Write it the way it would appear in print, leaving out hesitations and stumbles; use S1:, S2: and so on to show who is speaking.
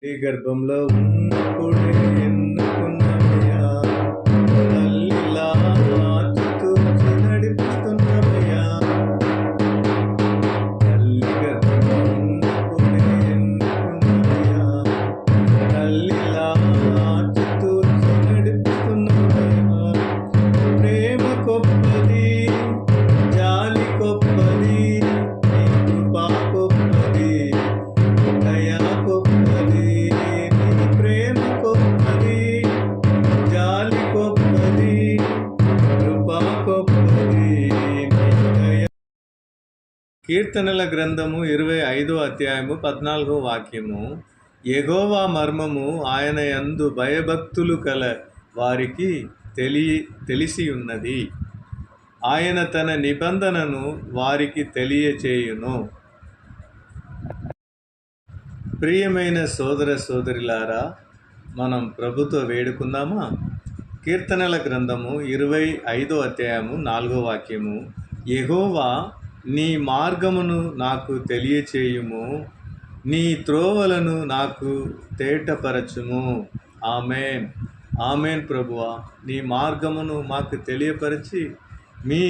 S1: ఈ గర్భంలో ఉన్నప్పుడే ఎన్నుకున్నవయ్యా, తల్లిలా చుట్టూ నడిపిస్తున్నవయ్యా. తల్లి గర్భంలో ఉన్నప్పుడే ఎన్నుకున్నవయ్యా, తల్లిలా చుట్టూ నడిపిస్తున్నవయ్యా. ప్రేమ గొప్పది, జాలి గొప్పది, నీ కృప గొప్పది, దయ గొప్పది, నీ ప్రేమ గొప్పది, జాలి గొప్పది, కృప గొప్పది, నీ దయ. కీర్తనల గ్రంథము 25వ అధ్యాయము 14వ వాక్యము. యెహోవా మర్మము ఆయన యందు భయభక్తులు కల వారికి తెలిసి ఉన్నది. ఆయన తన నిబంధనను వారికి తెలియచేయును. ప్రియమైన సోదర సోదరులారా, మనం ప్రభుతో వేడుకుందామా? కీర్తనల గ్రంథము 25వ అధ్యాయము 4వ వాక్యము. యెహోవా, నీ మార్గమును నాకు తెలియచేయుము, నీ త్రోవలను నాకు తేటపరచుము. ఆమేన్. ఆమేన్ ప్రభువా, నీ మార్గమును మాకు తెలియపరిచి మీ